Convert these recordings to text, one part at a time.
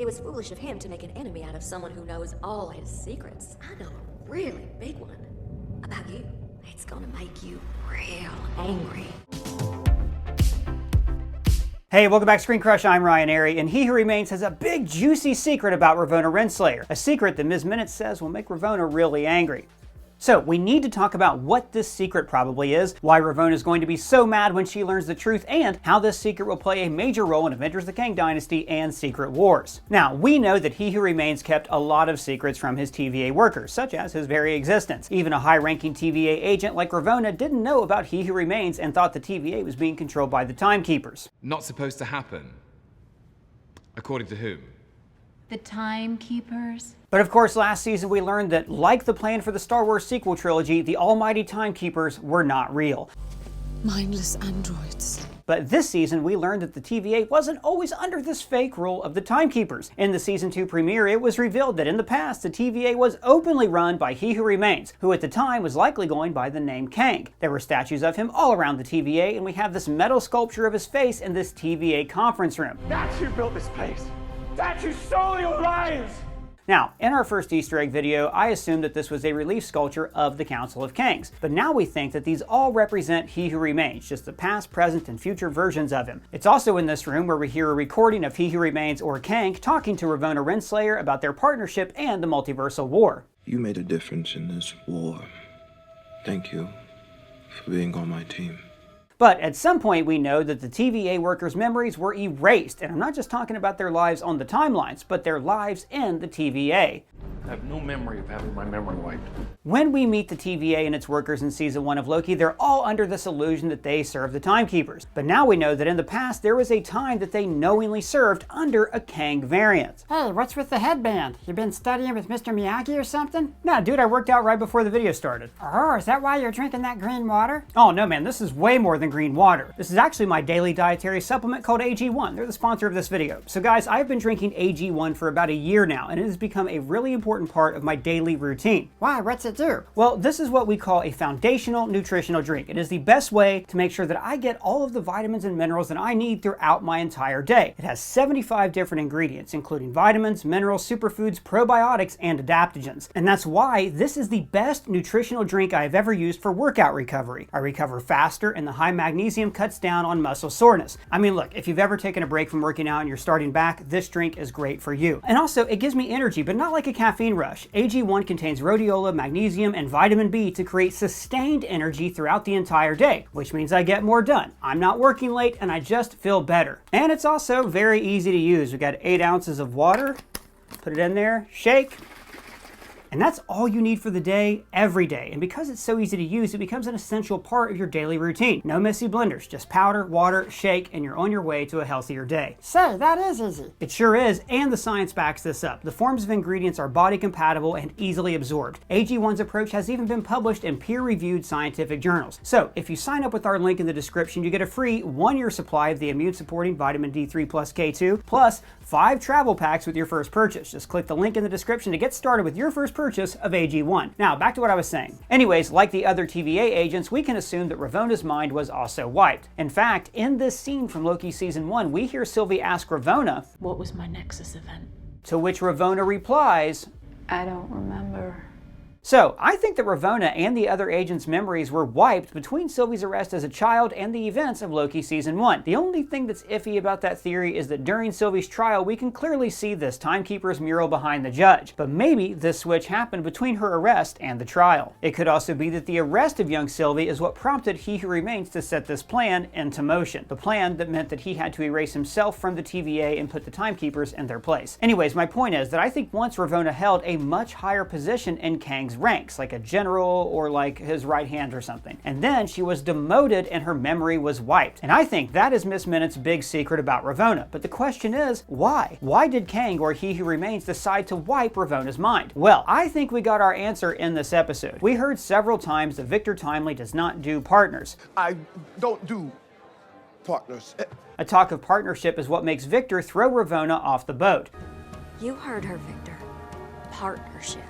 It was foolish of him to make an enemy out of someone who knows all his secrets. I know a really big one about you. It's gonna make you real angry. Hey, welcome back to ScreenCrush. I'm Ryan Airy, and He Who Remains has a big juicy secret about Ravonna Renslayer. A secret that Ms. Minutes says will make Ravonna really angry. So, we need to talk about what this secret probably is, why Ravonna is going to be so mad when she learns the truth, and how this secret will play a major role in Avengers the Kang Dynasty and Secret Wars. Now, we know that He Who Remains kept a lot of secrets from his TVA workers, such as his very existence. Even a high-ranking TVA agent like Ravonna didn't know about He Who Remains and thought the TVA was being controlled by the Timekeepers. Not supposed to happen. According to whom? The Timekeepers? But of course, last season we learned that, like the plan for the Star Wars sequel trilogy, the almighty Timekeepers were not real. Mindless androids. But this season, we learned that the TVA wasn't always under this fake rule of the Timekeepers. In the Season 2 premiere, it was revealed that in the past, the TVA was openly run by He Who Remains, who at the time was likely going by the name Kang. There were statues of him all around the TVA, and we have this metal sculpture of his face in this TVA conference room. That's who built this place! That's who stole your lives! Now, in our first Easter egg video, I assumed that this was a relief sculpture of the Council of Kangs, but now we think that these all represent He Who Remains, just the past, present, and future versions of him. It's also in this room where we hear a recording of He Who Remains or Kang talking to Ravonna Renslayer about their partnership and the multiversal war. You made a difference in this war. Thank you for being on my team. But at some point we know that the TVA workers' memories were erased, and I'm not just talking about their lives on the timelines, but their lives in the TVA. I have no memory of having my memory wiped. When we meet the TVA and its workers in Season 1 of Loki, they're all under this illusion that they serve the Timekeepers. But now we know that in the past there was a time that they knowingly served under a Kang variant. Hey, what's with the headband? You been studying with Mr. Miyagi or something? No, dude, I worked out right before the video started. Oh, is that why you're drinking that green water? Oh no, man, this is way more than green water. This is actually my daily dietary supplement called AG1. They're the sponsor of this video. So guys, I've been drinking AG1 for about a year now, and it has become a really important part of my daily routine. Why? What's it do? Well, this is what we call a foundational nutritional drink. It is the best way to make sure that I get all of the vitamins and minerals that I need throughout my entire day. It has 75 different ingredients, including vitamins, minerals, superfoods, probiotics, and adaptogens. And that's why this is the best nutritional drink I have ever used for workout recovery. I recover faster, and the high magnesium cuts down on muscle soreness. I mean, look, if you've ever taken a break from working out and you're starting back, this drink is great for you. And also, it gives me energy, but not like a caffeine rush. AG1 contains rhodiola, magnesium, and vitamin B to create sustained energy throughout the entire day, which means I get more done. I'm not working late, and I just feel better. And it's also very easy to use. We got 8 ounces of water, put it in there, shake, and that's all you need for the day, every day. And because it's so easy to use, it becomes an essential part of your daily routine. No messy blenders, just powder, water, shake, and you're on your way to a healthier day. Say, that is easy. It sure is, and the science backs this up. The forms of ingredients are body compatible and easily absorbed. AG1's approach has even been published in peer-reviewed scientific journals. So, if you sign up with our link in the description, you get a free 1-year supply of the immune-supporting vitamin D3 plus K2, plus 5 travel packs with your first purchase. Just click the link in the description to get started with your first purchase of AG1. Now, back to what I was saying. Anyways, like the other TVA agents, we can assume that Ravonna's mind was also wiped. In fact, in this scene from Loki Season 1, we hear Sylvie ask Ravonna, What was my Nexus event? to which Ravonna replies, I don't remember. So, I think that Ravonna and the other agents' memories were wiped between Sylvie's arrest as a child and the events of Loki Season 1. The only thing that's iffy about that theory is that during Sylvie's trial, we can clearly see this Timekeeper's mural behind the judge. But maybe this switch happened between her arrest and the trial. It could also be that the arrest of young Sylvie is what prompted He Who Remains to set this plan into motion. The plan that meant that he had to erase himself from the TVA and put the Timekeepers in their place. Anyways, my point is that I think once Ravonna held a much higher position in Kang's ranks, like a general or like his right hand or something. And then she was demoted and her memory was wiped. And I think that is Miss Minutes' big secret about Ravonna. But the question is, why? Why did Kang or He Who Remains decide to wipe Ravonna's mind? Well, I think we got our answer in this episode. We heard several times that Victor Timely does not do partners. I don't do partners. A talk of partnership is what makes Victor throw Ravonna off the boat. You heard her, Victor. Partnership.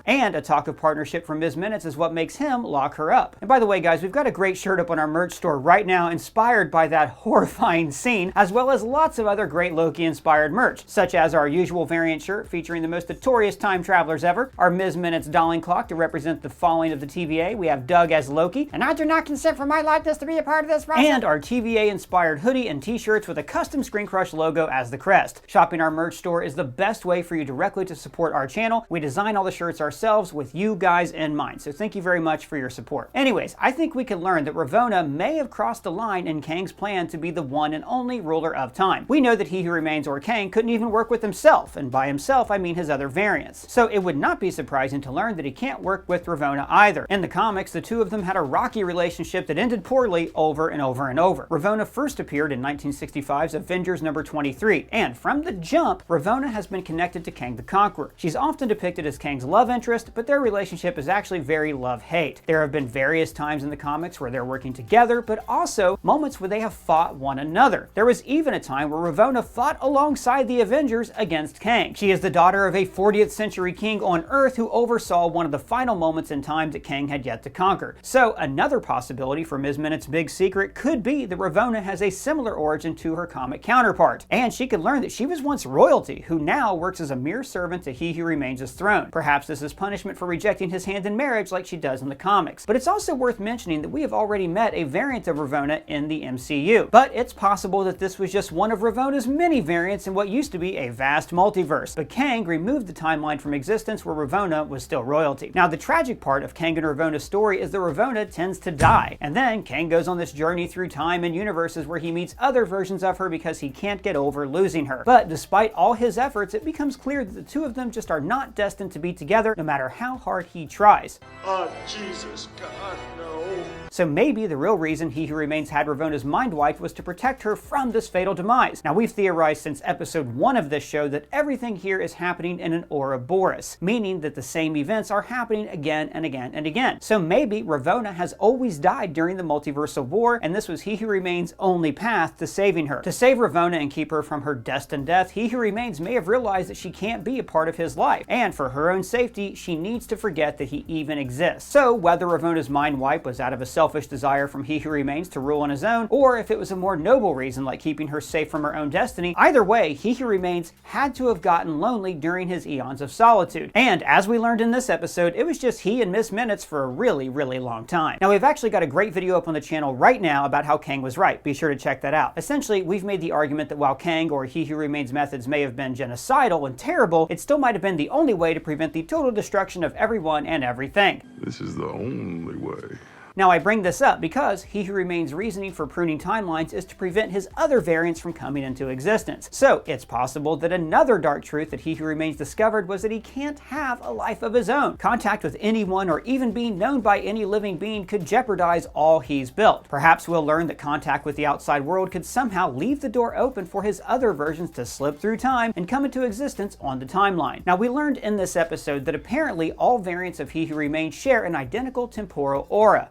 And a talk of partnership from Ms. Minutes is what makes him lock her up. And by the way, guys, we've got a great shirt up on our merch store right now inspired by that horrifying scene, as well as lots of other great Loki-inspired merch, such as our usual variant shirt featuring the most notorious time travelers ever, our Ms. Minutes dolling clock to represent the falling of the TVA. We have Doug as Loki. And I do not consent for my likeness to be a part of this process. And our TVA-inspired hoodie and t-shirts with a custom ScreenCrush logo as the crest. Shopping our merch store is the best way for you directly to support our channel. We design all the shirts ourselves with you guys in mind, so thank you very much for your support. Anyways, I think we can learn that Ravonna may have crossed the line in Kang's plan to be the one and only ruler of time. We know that He Who Remains or Kang couldn't even work with himself, and by himself I mean his other variants. So it would not be surprising to learn that he can't work with Ravonna either. In the comics, the two of them had a rocky relationship that ended poorly over and over and over. Ravonna first appeared in 1965's Avengers number 23, and from the jump, Ravonna has been connected to Kang the Conqueror. She's often depicted as Kang's love interest, but their relationship is actually very love-hate. There have been various times in the comics where they're working together, but also moments where they have fought one another. There was even a time where Ravonna fought alongside the Avengers against Kang. She is the daughter of a 40th century king on Earth who oversaw one of the final moments in time that Kang had yet to conquer. So another possibility for Ms. Minutes' big secret could be that Ravonna has a similar origin to her comic counterpart, and she could learn that she was once royalty who now works as a mere servant to He Who Remains' throne. Perhaps this is punishment for rejecting his hand in marriage like she does in the comics. But it's also worth mentioning that we have already met a variant of Ravonna in the MCU. But it's possible that this was just one of Ravonna's many variants in what used to be a vast multiverse. But Kang removed the timeline from existence where Ravonna was still royalty. Now, the tragic part of Kang and Ravonna's story is that Ravonna tends to die, and then Kang goes on this journey through time and universes where he meets other versions of her because he can't get over losing her. But despite all his efforts, it becomes clear that the two of them just are not destined to be together no matter how hard he tries. Oh, Jesus, God, no. So maybe the real reason He Who Remains had Ravonna's mind wiped was to protect her from this fatal demise. Now, we've theorized since episode 1 of this show that everything here is happening in an Ouroboros, meaning that the same events are happening again and again and again. So maybe Ravonna has always died during the multiversal war, and this was He Who Remains' only path to saving her. To save Ravonna and keep her from her destined death, He Who Remains may have realized that she can't be a part of his life, and for her own safety, she needs to forget that he even exists. So whether Ravonna's mind wipe was out of a selfish desire from He Who Remains to rule on his own, or if it was a more noble reason like keeping her safe from her own destiny, either way, He Who Remains had to have gotten lonely during his eons of solitude. And as we learned in this episode, it was just he and Ms. Minutes for a really, really long time. Now, we've actually got a great video up on the channel right now about how Kang was right. Be sure to check that out. Essentially, we've made the argument that while Kang or He Who Remains methods may have been genocidal and terrible, it still might have been the only way to prevent the total destruction of everyone and everything. This is the only way. Now, I bring this up because He Who Remains' reasoning for pruning timelines is to prevent his other variants from coming into existence. So it's possible that another dark truth that He Who Remains discovered was that he can't have a life of his own. Contact with anyone or even being known by any living being could jeopardize all he's built. Perhaps we'll learn that contact with the outside world could somehow leave the door open for his other versions to slip through time and come into existence on the timeline. Now, we learned in this episode that apparently all variants of He Who Remains share an identical temporal aura.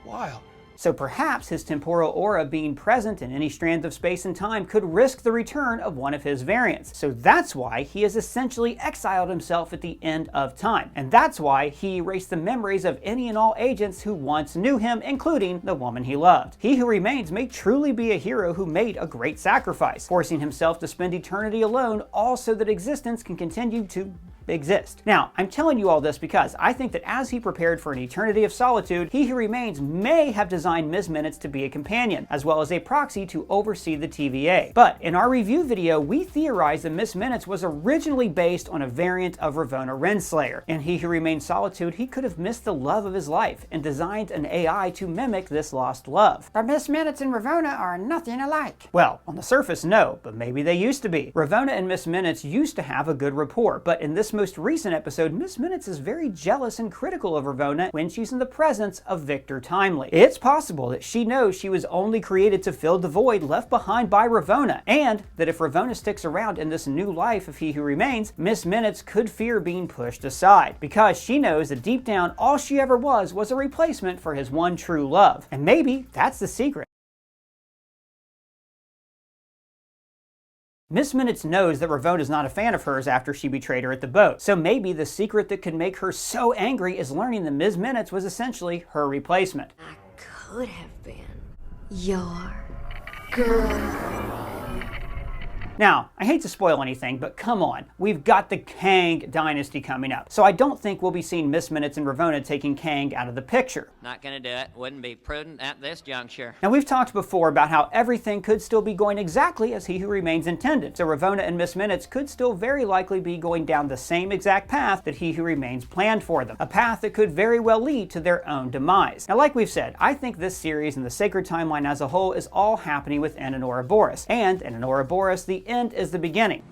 Wild. So perhaps his temporal aura being present in any strand of space and time could risk the return of one of his variants. So that's why he has essentially exiled himself at the end of time. And that's why he erased the memories of any and all agents who once knew him, including the woman he loved. He Who Remains may truly be a hero who made a great sacrifice, forcing himself to spend eternity alone, all so that existence can continue to exist. Now, I'm telling you all this because I think that as he prepared for an eternity of solitude, He Who Remains may have designed Ms. Minutes to be a companion, as well as a proxy to oversee the TVA. But in our review video, we theorized that Ms. Minutes was originally based on a variant of Ravonna Renslayer. In He Who Remains Solitude, he could have missed the love of his life and designed an AI to mimic this lost love. But Miss Minutes and Ravonna are nothing alike. Well, on the surface, no, but maybe they used to be. Ravonna and Ms. Minutes used to have a good rapport, but in this most recent episode, Ms. Minutes is very jealous and critical of Ravonna when she's in the presence of Victor Timely. It's possible that she knows she was only created to fill the void left behind by Ravonna, and that if Ravonna sticks around in this new life of He Who Remains, Ms. Minutes could fear being pushed aside, because she knows that deep down all she ever was a replacement for his one true love. And maybe that's the secret. Miss Minutes knows that Ravonna's not a fan of hers after she betrayed her at the boat, so maybe the secret that could make her so angry is learning that Ms. Minutes was essentially her replacement. I could have been your girl. Now, I hate to spoil anything, but come on, we've got the Kang dynasty coming up, so I don't think we'll be seeing Miss Minutes and Ravonna taking Kang out of the picture. Not gonna do it. Wouldn't be prudent at this juncture. Now, we've talked before about how everything could still be going exactly as He Who Remains intended, so Ravonna and Miss Minutes could still very likely be going down the same exact path that He Who Remains planned for them, a path that could very well lead to their own demise. Now, like we've said, I think this series and the Sacred Timeline as a whole is all happening within an Ouroboros, and in an Ouroboros, the end is the beginning.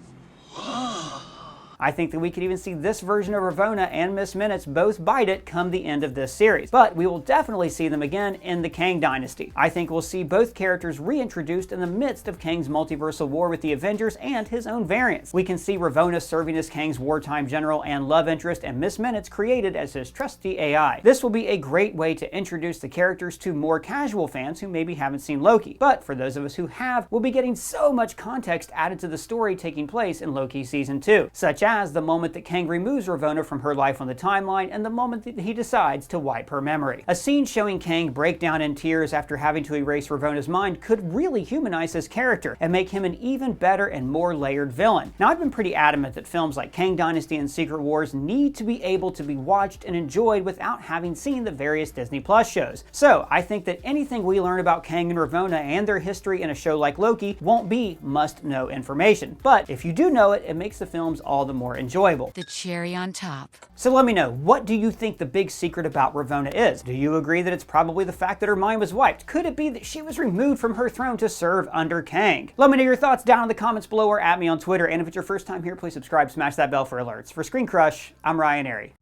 I think that we could even see this version of Ravonna and Miss Minutes both bite it come the end of this series, but we will definitely see them again in the Kang dynasty. I think we'll see both characters reintroduced in the midst of Kang's multiversal war with the Avengers and his own variants. We can see Ravonna serving as Kang's wartime general and love interest, and Miss Minutes created as his trusty AI. This will be a great way to introduce the characters to more casual fans who maybe haven't seen Loki, but for those of us who have, we'll be getting so much context added to the story taking place in Loki Season 2, such as the moment that Kang removes Ravonna from her life on the timeline and the moment that he decides to wipe her memory. A scene showing Kang break down in tears after having to erase Ravonna's mind could really humanize his character and make him an even better and more layered villain. Now, I've been pretty adamant that films like Kang Dynasty and Secret Wars need to be able to be watched and enjoyed without having seen the various Disney Plus shows. So I think that anything we learn about Kang and Ravonna and their history in a show like Loki won't be must-know information. But if you do know it, it makes the films all the more enjoyable. The cherry on top. So let me know, what do you think the big secret about Ravonna is? Do you agree that it's probably the fact that her mind was wiped? Could it be that she was removed from her throne to serve under Kang? Let me know your thoughts down in the comments below or at me on Twitter. And if it's your first time here, please subscribe, smash that bell for alerts. For ScreenCrush, I'm Ryan Airy.